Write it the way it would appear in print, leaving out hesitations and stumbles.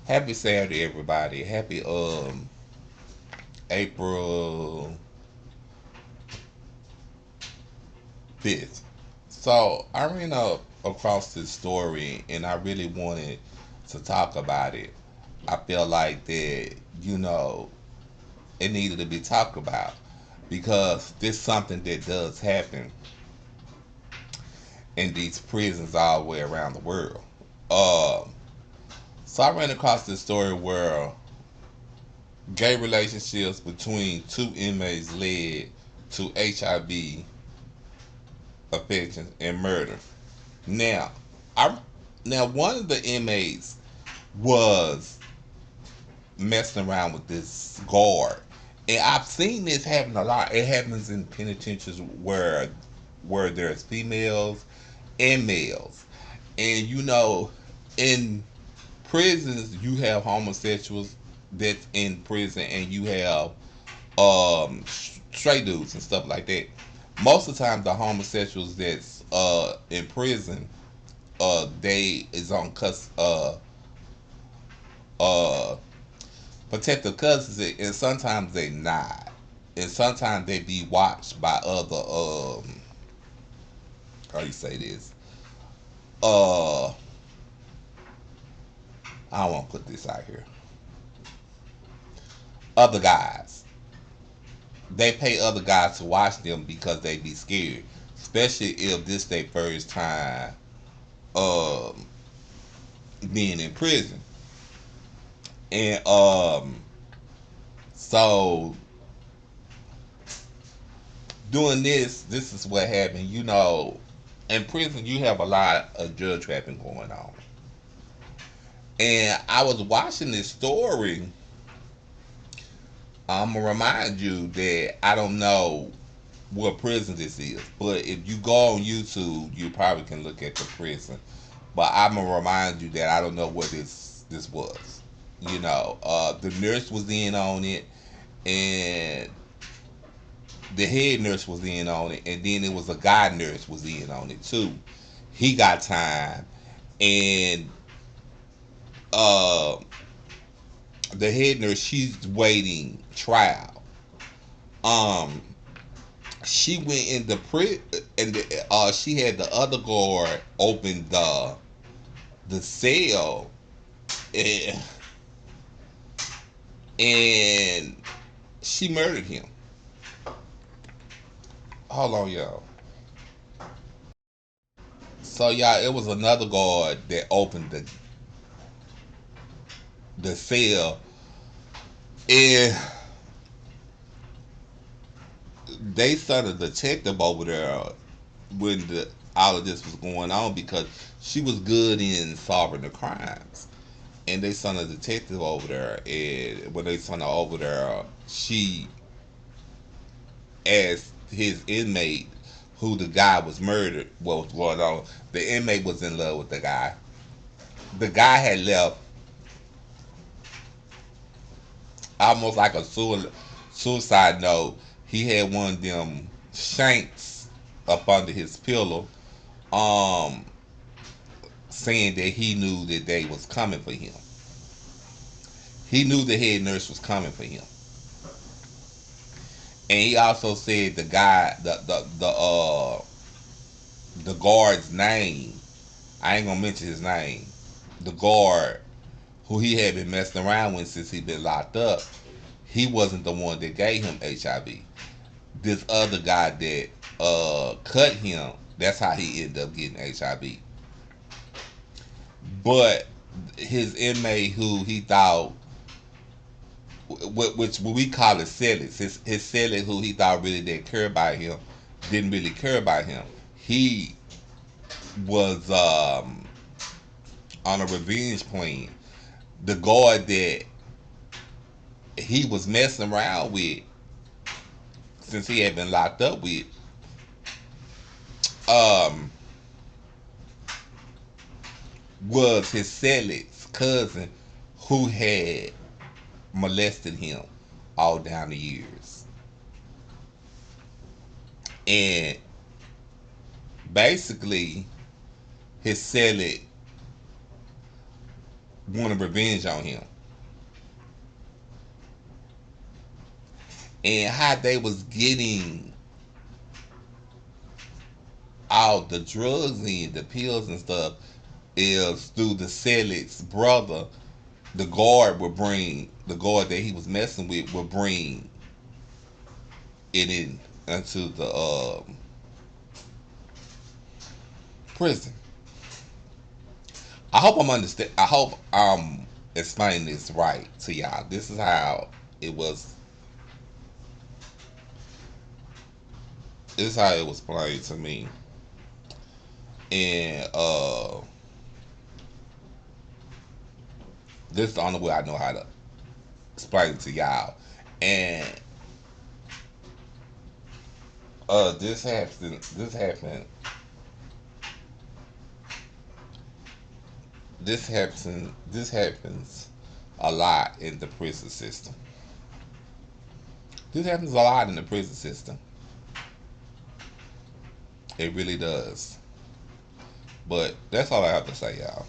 Happy Saturday, everybody. Happy April 5th. So I ran up across this story and I really wanted to talk about it. I feel like that, it needed to be talked about because this is something that does happen in these prisons all the way around the world. Um, so I ran across this story where gay relationships between two inmates led to HIV affections and murder. Now, I now one of the inmates was messing around with this guard, and I've seen this happen a lot. It happens in penitentiaries where there's females and males, and in prisons you have homosexuals that's in prison, and you have straight dudes and stuff like that. Most of the time, the homosexuals that's in prison, they is on uh protective custody, and sometimes they not, and sometimes they be watched by other how you say this uh I don't want to put this out here, other guys. They pay other guys to watch them because they be scared, especially if this their first time um being in prison. And so doing this is what happened. In prison you have a lot of drug trafficking going on. And I was watching this story. I'm gonna remind you that I don't know what prison this is, but if you go on YouTube, you probably can look at the prison. But I'm gonna remind you that I don't know what this was. The nurse was in on it, and the head nurse was in on it, and then it was a guy nurse was in on it too. He got time, and uh, the head nurse, she's waiting trial. Um, she went in the and she had the other guard open the cell, and, and she murdered him. Hold on, y'all. So y'all, it was another guard that opened the cell, and they sent a detective over there when all of this was going on because she was good in solving the crimes. And they sent a detective over there, and when they sent her over there, she asked his inmate who the guy was murdered, what was going on. The inmate was in love with the guy. The guy had left almost like a suicide note. He had one of them shanks up under his pillow, um, saying that he knew that they was coming for him. He knew the head nurse was coming for him, and he also said the guy, the guard's name. I ain't gonna mention his name. The guard who he had been messing around with since he been locked up. He wasn't the one that gave him HIV. This other guy that cut him. That's how he ended up getting HIV. But his inmate who he thought, which we call it Celis, his Celis who he thought really didn't care about him, didn't really care about him. He was on a revenge plan. The guard that he was messing around with, since he had been locked up with, um, was his Celis cousin who had molested him all down the years. And basically, his Celis wanted revenge on him, and how they was getting all the drugs in, the pills and stuff, is through the Selig's brother. The guard that he was messing with would bring it in into the prison. I hope I'm understand. I hope I'm explaining this right to y'all. This is how it was. This is how it was explained to me, and this is the only way I know how to explain it to y'all. And this happened. This happened. This happens a lot in the prison system. This happens a lot in the prison system. It really does. But that's all I have to say, y'all.